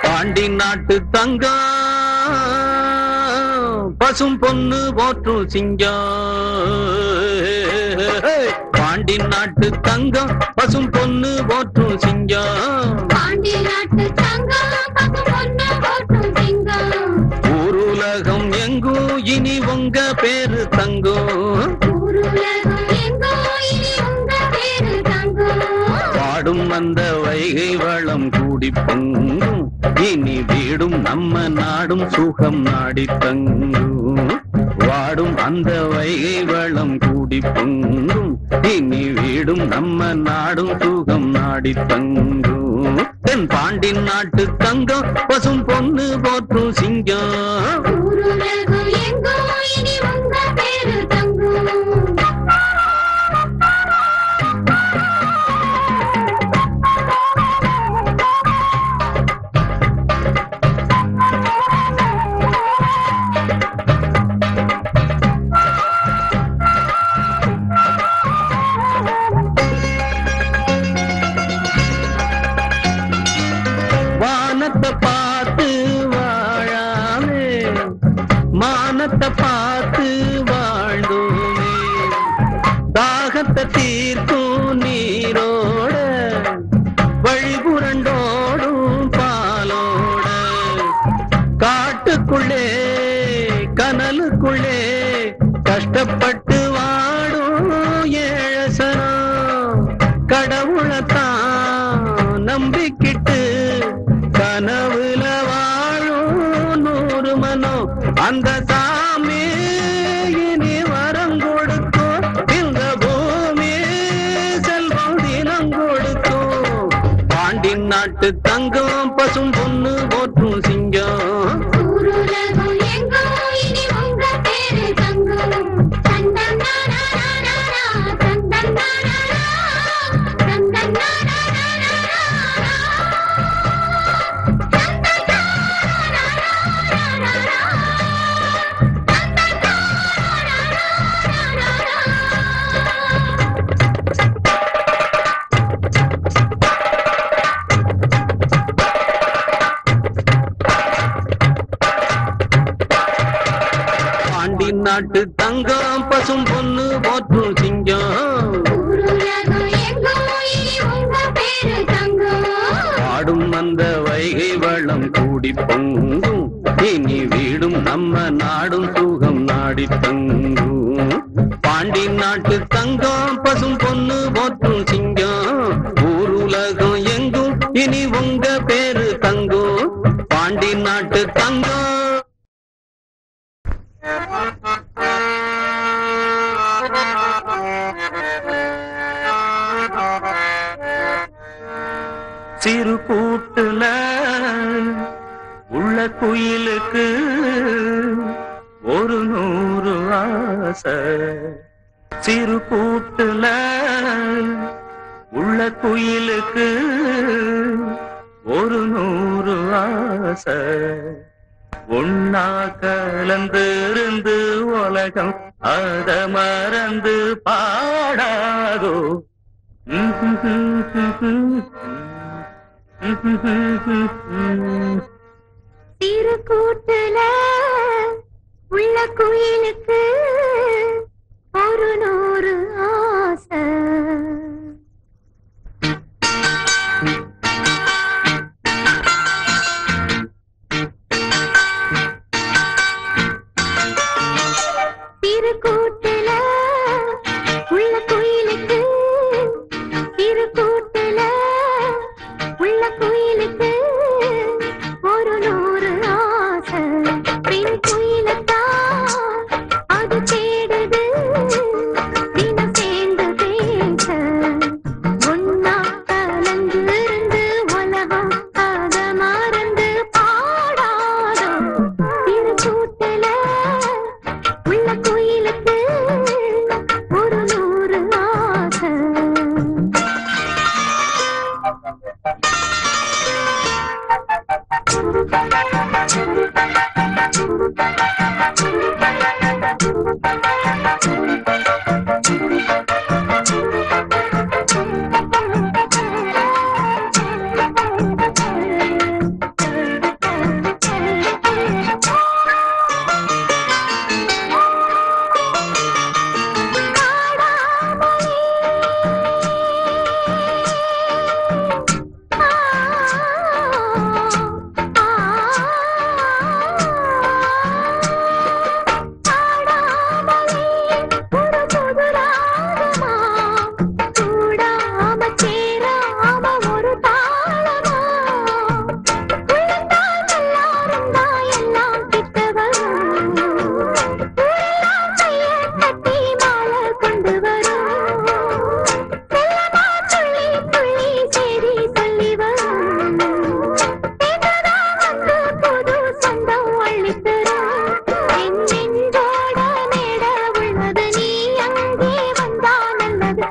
பாண்டி நாட்டு தங்கம் பசும் பொண்ணு போற்றும் சிங்கம். பாண்டி நாட்டு தங்கம் பசும் பொண்ணு போற்றும் சிங்கம். பாண்டி நாட்டு தங்கம் பசும் பொண்ணு போற்றும் சிங்கம். ஊருலகம் எங்கும் இனி உங்க பேரு தங்கம். ஊருலகம் எங்கும் இனி உங்க பேரு தங்கம். வாடும் அந்த வைகை வளம் கூடி பொங்கும். இனி வீடும் நம்ம நாடும் சுகம் நாடி தங்கும். வாடும் அந்த வைகை வளம் கூடி பொங்கும். இனி வீடும் நம்ம நாடும் சுகம் நாடி தங்கும். தென் பாண்டி நாட்டு தங்கம் பசும் பொண்ணு போற்றும் சிங்கம். ஊருலகம் எங்கும் இனி உங்க பேரு தங்கம். வானத்தை பார்த்து வாழாமே மானத்தை பார்த்து வாழ்ந்தோமே. தாகத்தை தீர்க்கும் நீரோட வழிபுரண்டோடும் பாலோட. காட்டுக்குள்ளே கனலுக்குள்ளே கஷ்டப்பட்டு வாடும் ஏழசனம். கடவுளைத்தான் நம்பிக்கிட்டு கனவுல வாழும் நூறு மனம். அந்த சாமி இனி வரம் கொடுக்கும். இந்த பூமி செல்வம் தினம் கொடுக்கும். பாண்டி நாட்டு தங்கம் பசும் பொண்ணு போற்றும் சிங்கம். ஊருலகம் எங்கும் இனி உங்க பேரு தங்கம். தந்தம் நானா தந்தம் நானா தந்தம் நானா பாண்டி நாட்டு தங்கம் பசும் பொண்ணு போற்றும் சிங்கம். ஊருலகம் எங்கும் இனி உங்க பேரு தங்கம். பாடும் அந்த வைகை வளம் கூடி பொங்கும். இனி வீடும் நம்ம நாடும் சுகம் நாடி தங்கும். பாண்டி நாட்டு தங்கம் பசும் பொண்ணு போற்றும் சிங்கம். ஊருலகம் எங்கும் இனி உங்க பேரு தங்கும். பாண்டி நாட்டு தங்கம். சிறு கூட்டுல உள்ள குயிலுக்கு ஒரு 100 ஆசை. சிறு கூட்டுல உள்ள குயிலுக்கு ஒரு 100 ஆசை. ஒன்னா கலந்திருந்து உலகம் அத மறந்து பாடாதோ. சிறு கூட்டுல உள்ள குயிலுக்கு ஒரு 100 ஆசை. சிறு கூட்டுல உள்ள குயிலுக்கு சிறு கூட்டுல உள்ள குயிலுக்கு ஒரு 100 ஆசை. பெண் குயிலத்தான் அது தேடுது தினம் சேர்ந்து பேச. ஒன்னா கலந்திருந்து உலகம் அத மறந்து பாடாதோ. சிறு கூட்டுல உள்ள குயிலுக்கு ஒரு 100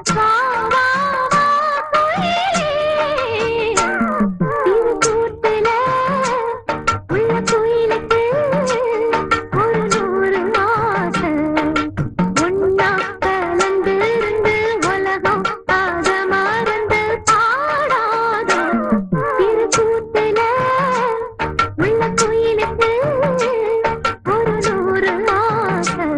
வா வா வா குயிலே திருக்கூட்டுல உள்ள குயிலுக்கு ஒரு நூறு ஆசை ஒன்னா கலந்து இருந்து உலகம் ஆக மறந்து பாடாதோ திருக்கூட்டுல உள்ள குயிலுக்கு ஒரு நூறு ஆசை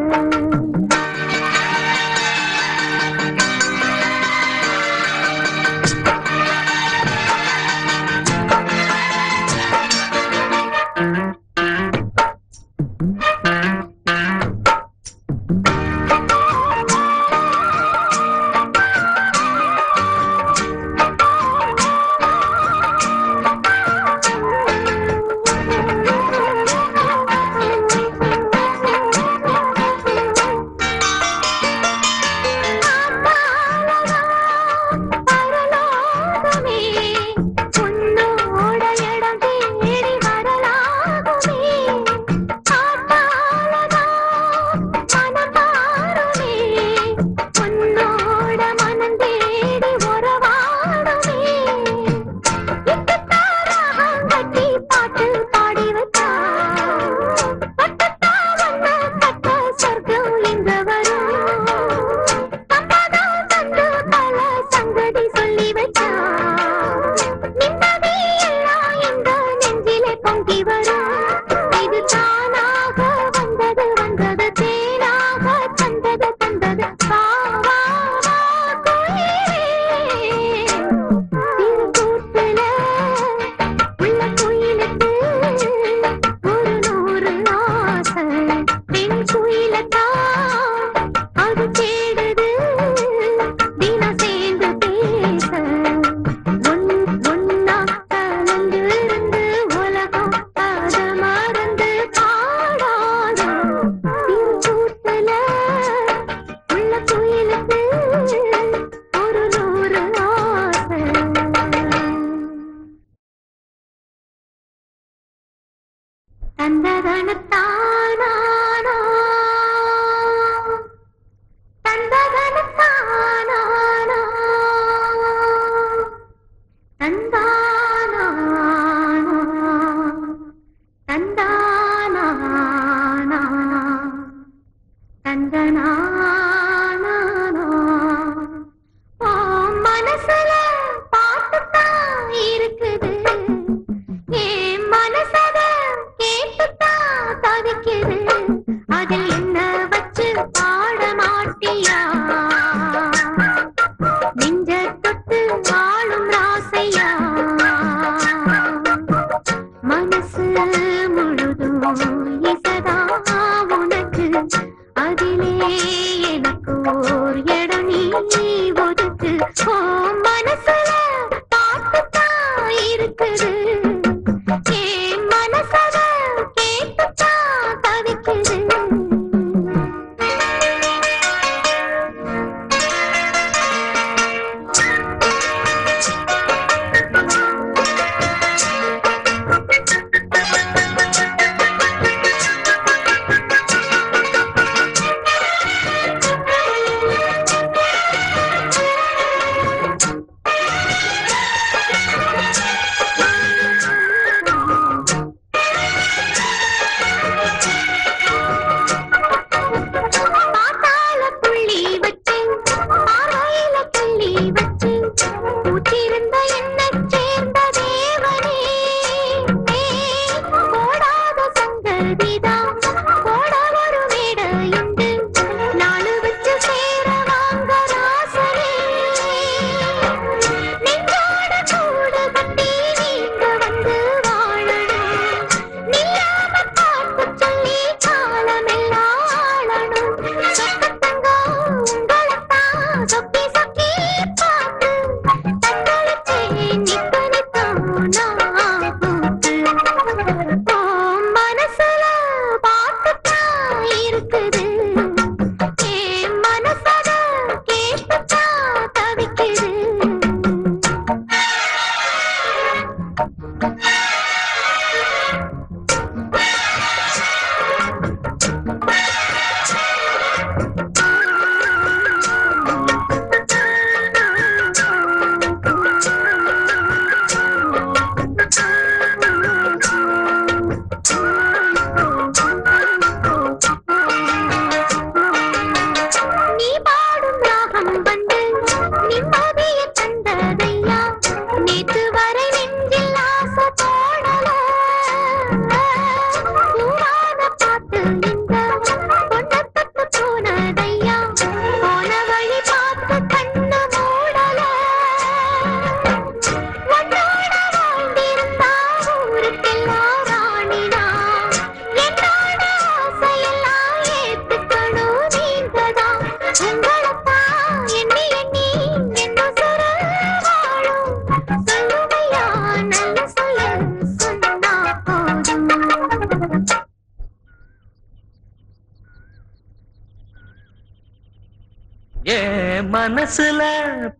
மனசுல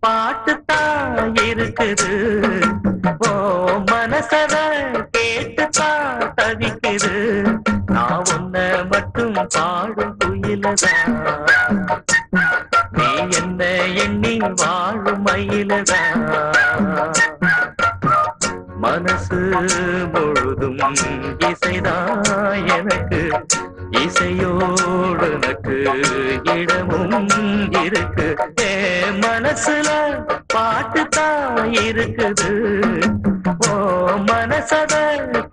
பாட்டுத்தான் இருக்குது, ஓ மனசத கேட்டுத்தான் தவிக்குது. நான் உன்ன மட்டும் பாடும் குயிலதான், நீ என்ன எண்ணி வாழும் மயிலதான். மனசு முழுதும் இசைதான் எனக்கு, இசையோடு எனக்கு இடமும் இருக்கு. மனசுல பாட்டுத்தான் இருக்குது, ஓ மனசத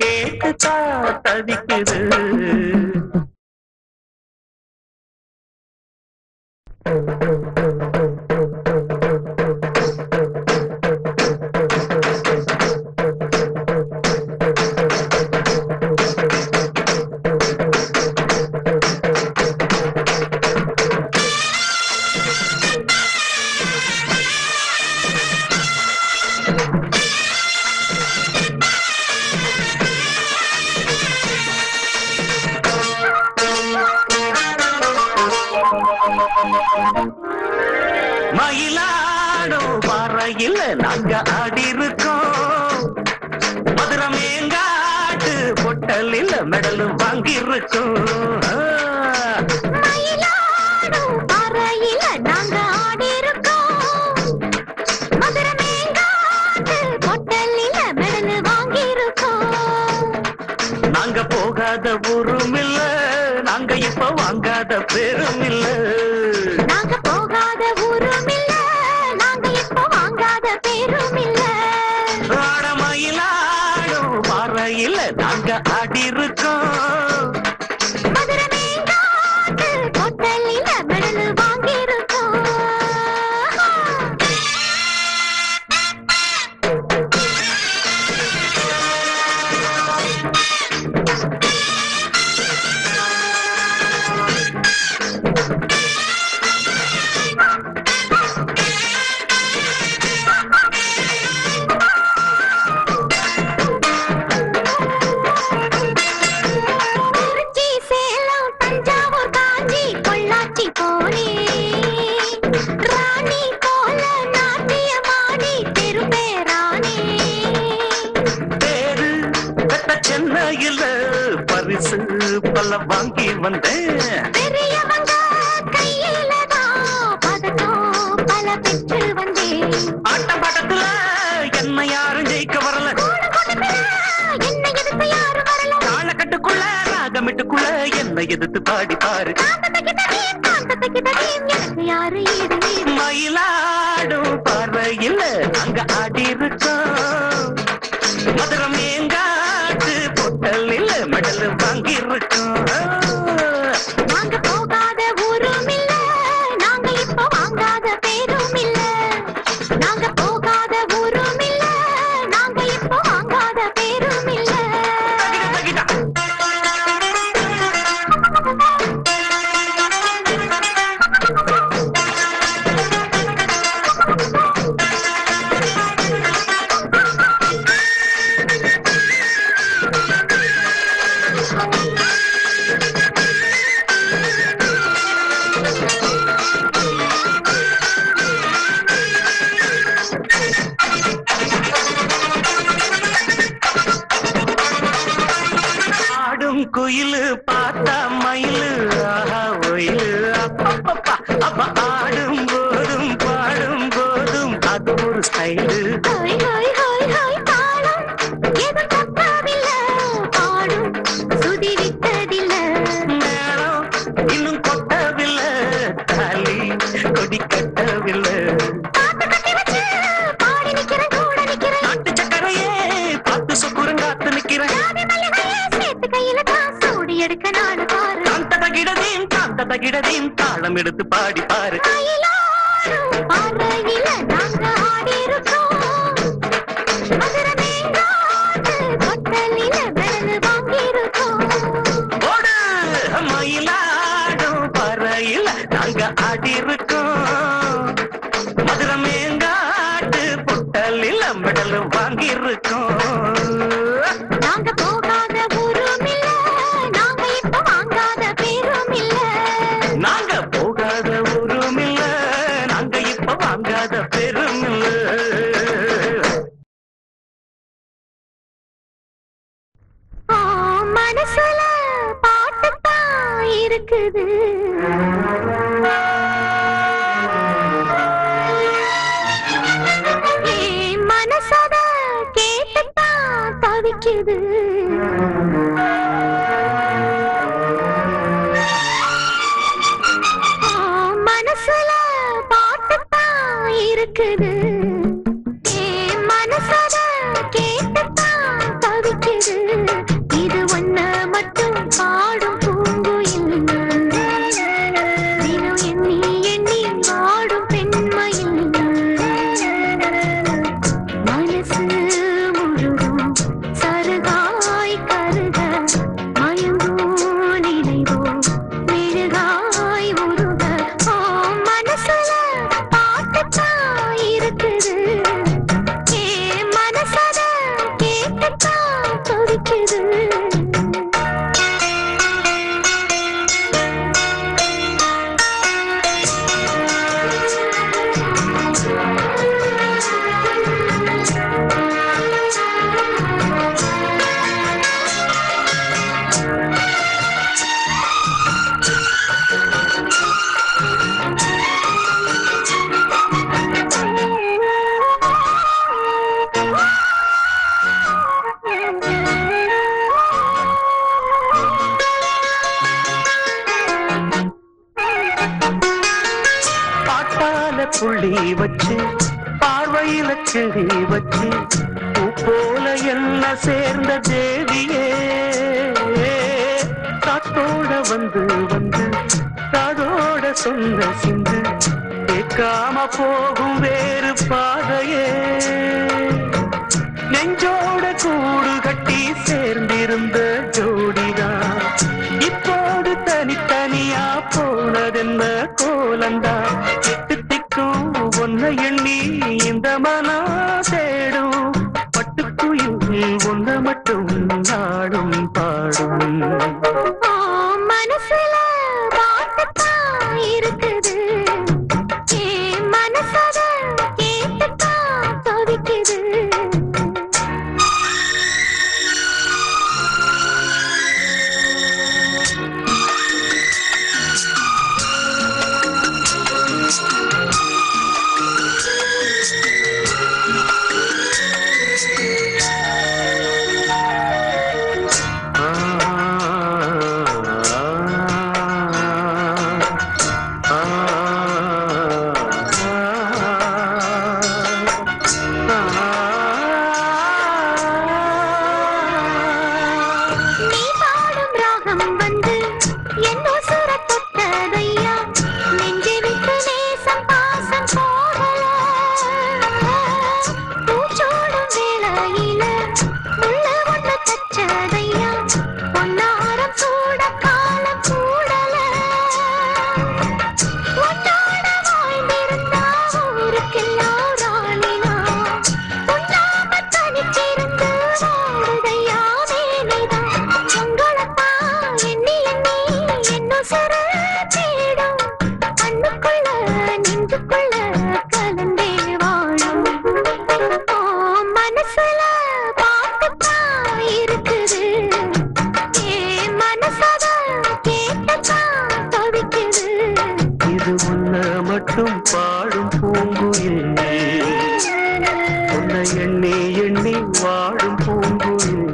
கேட்டுத்தான் தவிக்குது. மயிலாடும் பாறையில் நாங்க ஆடி இருக்கோம், மதுரை மேங்காட்டு பொட்டலில் மெடல் வாங்கி இருக்கோம். மயிலாடும் பாறையில நாங்க ஆடி இருக்கோம், மதுரை மேங்காட்டு பொட்டலில மெடல் வாங்கி இருக்கோம். நாங்க போகாத ஊரும் இல்ல, நாங்க இப்ப வாங்காத பேரும் இல்ல. நாங்க போகாத ஊரும் இல்ல, நாங்க இப்ப வாங்காத பேரும் இல்ல. மயிலாடும் பாறையில் நாங்க ஆடி இருக்கோம், மதுரை மேங்காட்டு பொட்டலில மெடல் வாங்கி இருக்கோம். திருச்சி, சேலம், தஞ்சாவூர், காஞ்சி, பொள்ளாச்சி போனேன். ராணி போல நாட்டியமாடி பெரும்பேரானே. பேரு பெத்த சென்னையில் பரிசு பல வாங்கி வந்தேன். பெரியவங்க கையிலதான் பதக்கம் பல பெற்று வந்தேன். ஆட்டம் பாட்டத்துல என்ன யாரும் ஜெயிக்க வரல, என்ன எதிர்த்து யாரும் வரல. காலக்கட்டுக்குள்ள ராகமிட்டுக்குள்ள என்ன எதிர்த்து பாடி பாரு. எனக்கு யாரு ஈடு ஈடு. மயிலாடும் பார்வையில் அங்க ஆடி இருக்கோம், மதுரை மேங்காட்டு பொட்டலில் மெடல் வாங்கி இருக்கோம். நாங்க போகாத ஊரும் இல்ல, நாங்க இப்ப வாங்காத பேரும் இல்ல. நாங்க போகாத ஊரும் இல்ல, நாங்க இப்ப வாங்காத பேரும் இல்ல. தகிட, தகிட. ஆடும் குயிலு பார்த்தா மயிலு, ஆஹா ஒயிலு அப்பப்பப்பா. அப்ப ஆடும் போதும் பாடும் போதும் அது ஒரு ஸ்டைலு. ஹோய் ஹோய் ஹோய் ஹோய் தாளம் எது தப்பவில்ல, பாடும் சுதி விட்டதில்ல. மேளம் இன்னும் கொட்டவில்லை, தாலி கொடி கட்டவில்லை. காத்து கட்டி வச்சு பாடி நிக்கிறேன், கூட நிக்கிறேன். நாட்டு சக்கரையே பார்த்து சொக்குரங்காத்து நிக்கிறேன். ஜாதி மல்லிகையே சேர்த்து கையில தான் சூடி எடுக்க நாடு பாரு. தாந்ததகிடதீம் தாளம் எடுத்து பாடி பாரு. மயிலாடும் பாறையில நாங்க ஆடி இருக்கோம், மதுரை மேங்காட்டு பொட்டலில மெடல் வாங்கி இருக்கோம். ஓடு மயிலாடும் பறையில் நாங்க ஆடி இருக்கோம், மதுரை மேங்காட்டு பொட்டலில் மெடல் வாங்கி இருக்கோம். நாங்க போகாத ஊரும் இல்ல, நாங்க இப்ப வாங்காத பேரும் இல்ல. நாங்க போகாத ஊரும் இல்ல, நாங்க இப்ப பெருமில்ல. மனசுல பாட்டுத்தான் இருக்குது. மனசத கேட்டுத்தான் தவிக்குது. மனசுல பாட்டுத்தான் இருக்குது. மனசத கேட்டுத்தான் தவிக்குது. இது ஒன்ன மட்டும் பாடும் பூங்குயில். தினம் எண்ணி எண்ணி பாடும் பெண்மையில். மனசு முழுதும் சருகாய் கருக மயங்கும் நினைவோ மெழுகாய் உருக. மனசுல பாட்டுத்தான் இருக்குது. மனசத கேட்டுத்தான் துடிக்குது. பாட்டால புள்ளி வச்சு பார்வையில கிளி வச்சு பூ போல என்ன சேர்ந்த தேவியே. காத்தோட வந்து வந்து காதோட சொந்த சிந்து கேட்காம போகும் வேறு பாதையே. நெஞ்சோட கூடு கட்டி சேர்ந்திருந்த ஜோடிதான் இப்போது தனித்தனியா போனதென்ன கோலந்தா. எட்டு திக்கும் ஒன்ன எண்ணி இந்த மனா தேடும். பட்டுக்குயில் ஒன்ன மட்டும் நாடும் பாடும். மனசுல பாட்டுத்தான் இருக்குது. மனசத கேட்டுத்தான் தவிக்குது. நீ பாடும் ராகம் வந்து என்னோ சுர தொட்டதையா. நெஞ்சை விட்டு நேசம் பாசம் போகல. பூச்சோடும் வேளையில முள்ள ஒண்ணு தச்சதையா. பொன்னாரம் சூட காலம் கூடல. உன்னோட வாழ்ந்திருந்தா ஊருக்கெல்லாம் ராணினா. உன்னாம தனிச்சிருந்து வாழுதையா வேலைதான். உங்களைத்தான் எண்ணி எண்ணி என்னும் சிறு தேடும். கண்ணுக்குள்ள நெஞ்சுக்குள்ள கலந்தே வாழும். மனசுல பாட்டுத்தான் இருக்குது. மனசத கேட்டுத்தான் தவிக்குது. இது உன்ன மட்டும் பாடும் பூங்குயில். உன்னை எண்ணி எண்ணி வாடும் பூங்குயில்.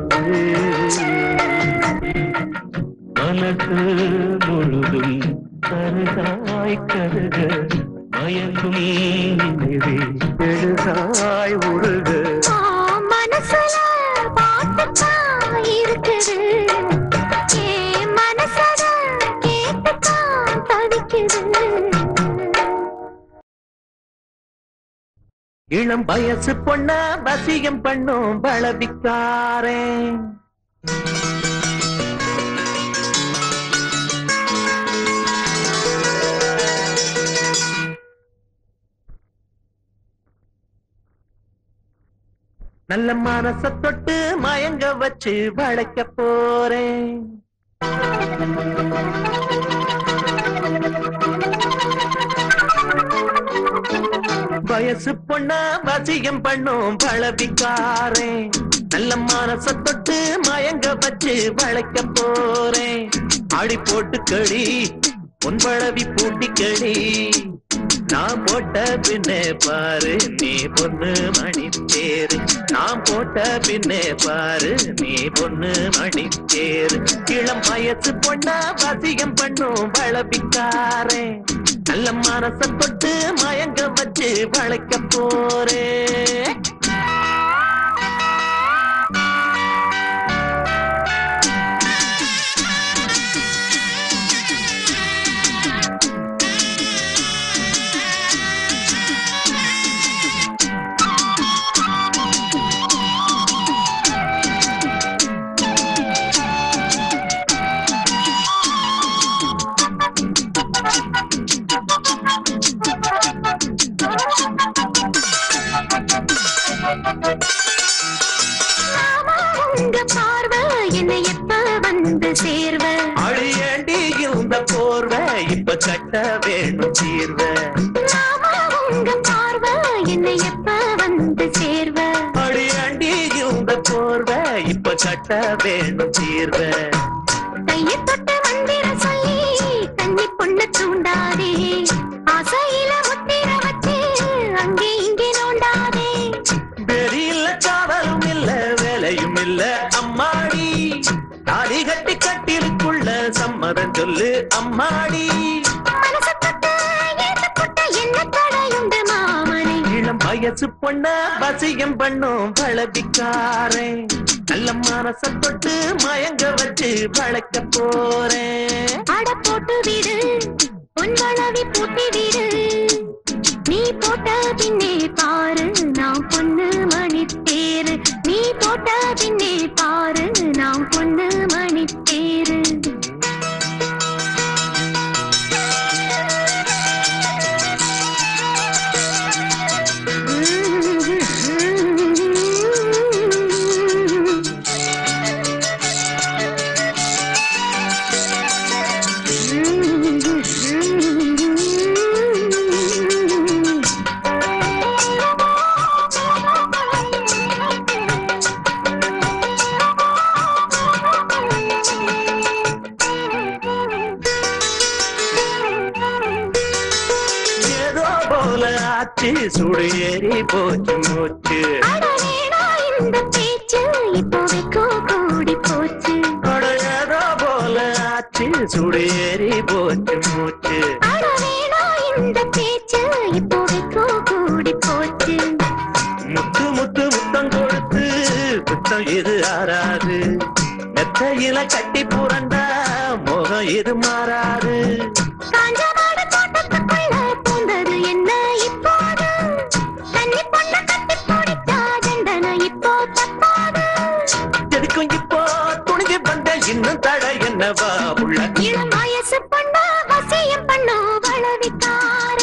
மனசு முழுதும் கருதாய் கருக மயக்கும் நினைவே எழுதாய் உருக. மனசுல பாட்டுத்தான் இருக்குது. மனசத கேட்டுத்தான் தவிக்குது. இளம் வயசு பொண்ண வசியம் பண்ணும் பலவிக்காரே. நல்ல மனச தொட்டு மயங்க வச்சு வளைக்க போறேன். வயசு பொண்ணா வசியம் பண்ணும் பழவிக்காரே நல்ல மனச தொட்டு மயங்க வச்சு வளைக்க போறேன் ஆடி போட்டு களி பொன்பழவி பூட்டி களி நான் போட்ட பின்னே பாரு நீ பொண்ணு மணி தேரு நான் போட்ட பின்னே பாரு நீ பொண்ணு மணி தேரு இளம் வயசு பொண்ணா வசியம் பண்ணும் பழவிக்காரே நல்ல மனச தொட்டு மயங்க வச்சு வளைக்க போறேன் கட்ட வேணும் தீர்வ உங்க பார்வை என்னை எப்ப வந்து சேர்வ அடியாண்டி இந்த போர்வ இப்ப கட்ட வேணும் தீர்வ கைய தொட்ட மந்திர சொல்லி கண்ணி பொண்ணு தூண்டாதே ஆசையில முத்திர வச்சு அங்கே இங்கே நோண்டாதே வெறியில்ல காதலும் இல்ல வேலையும் இல்ல அம்மாடி தாலி கட்டி கட்டிலுக்குள்ள சம்மதம் சொல்லு அம்மாடி வயசு பொண்ண வசியம் பண்ணும் பழவிக்காரே நல்ல மனச தொட்டு மயங்க வச்சு வளைக்க போறேன் அட போட்டு விடு பொன்வளவி பூட்டி விடு நீ போட்ட பின்னே பாரு நான் பொண்ணு மணி தேரு நீ போட்ட பின்னே பாரு நான் பொண்ணு மணி தேரு சுடு ஏறி போச்சு மூச்சு இந்த பேச்சு இப்போதைக்கோ கூடி போச்சு ஏதோ போல ஆச்சு சுடு ஏறி போச்சு மூச்சு இந்த பேச்சு இப்போதைக்கோ கூடி போச்சு முத்து முத்து முத்தம் கொடுத்து புத்தம் இது ஆறாது மெத்தையில கட்டி புரண்டா மோகம் இது மாறாது காஞ்சமாட தோட்டத்துக்குள்ள பூந்தது என்ன இப்போது தண்ணி பொண்ண கட்டி போடிச்சா தண்டனை இப்போ தப்பாது எதுக்கும் இப்போ துணிஞ்சு வந்த இன்னும் தட என்னவா உள்ள இளம் வயசு பொண்ணா வசியம் பண்ணோ வளவிக்கார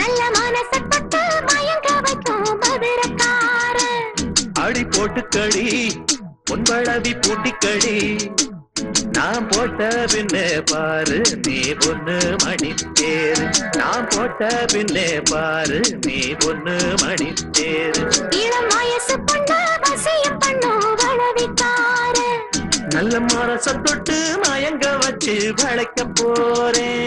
நல்ல மனச தொட்டு மயங்க வைக்கும் மதுரக்கார அடி போட்டு களி பொன்பழவி பூட்டி களி நான் போட்ட பின்னே பாரு நீ பொண்ணு மணி தேரு நான் போட்ட பின்னே பாரு நீ பொண்ணு மணி தேரு இளம் வயசு பொண்ணா வசியம் பண்ணோ வளவிக்கார நல்ல மனச தொட்டு மயங்க வச்சு வளைக்க போறேன்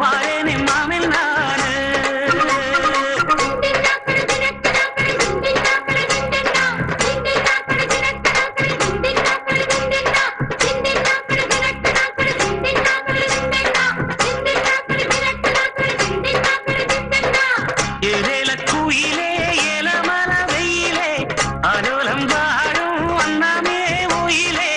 வாரேனே மாமில் நானு ஏலேல குயிலே ஏலமல வெயிலே அலோலம் வாழும் அண்ணாமே ஓயிலே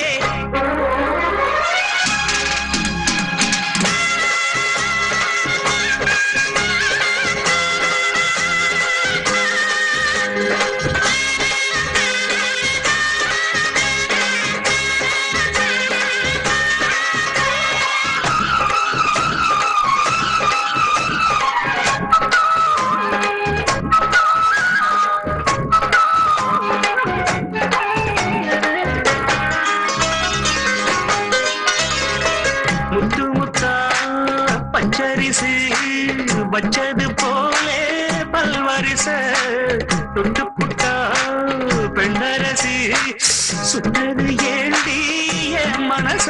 முத்து முத்தா பச்சரிசு வச்சது போலே பல்வரிச தொட்டு புட்டா பெண்ணரசி சுட்டது ஏண்டி என் மனச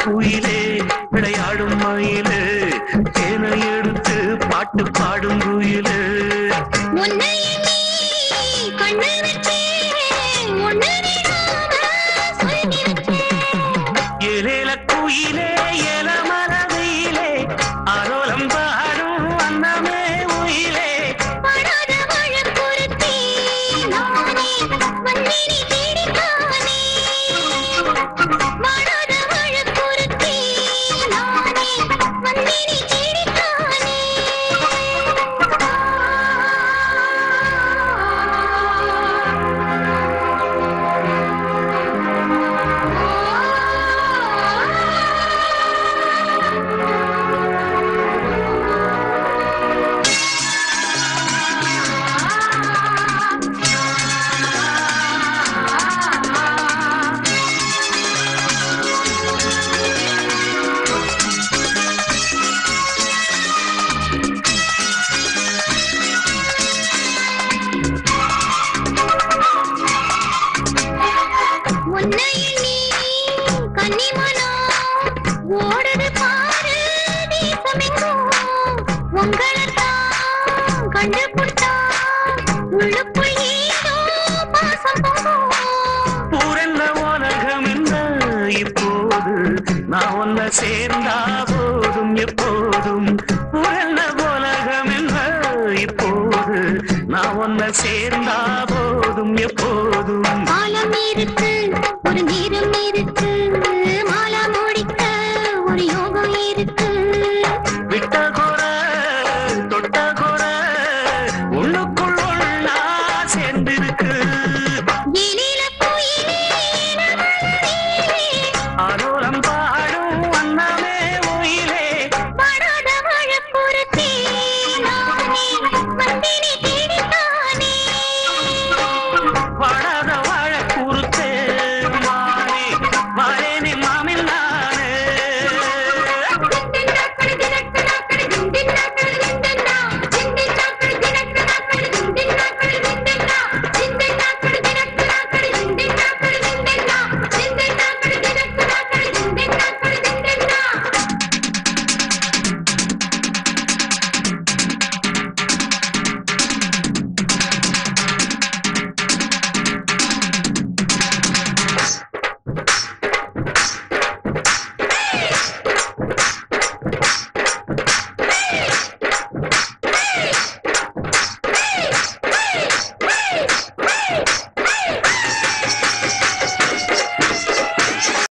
குயிலே விளையாடும் மயிலே தேனை எடுத்து பாட்டு பாடும் குயிலே ஏலேல குயிலே ஏலமல வெயிலே அரோலம் பாடும் அண்ணாமே உயிலே பூரல்ல உலகம் என்ன இப்போது நான் ஒன்ன சேர்ந்தா போதும் எப்போதும் பூரல்ல உலகம் என்ன இப்போது நான் ஒன்ன சேர்ந்தா போதும் எப்போதும்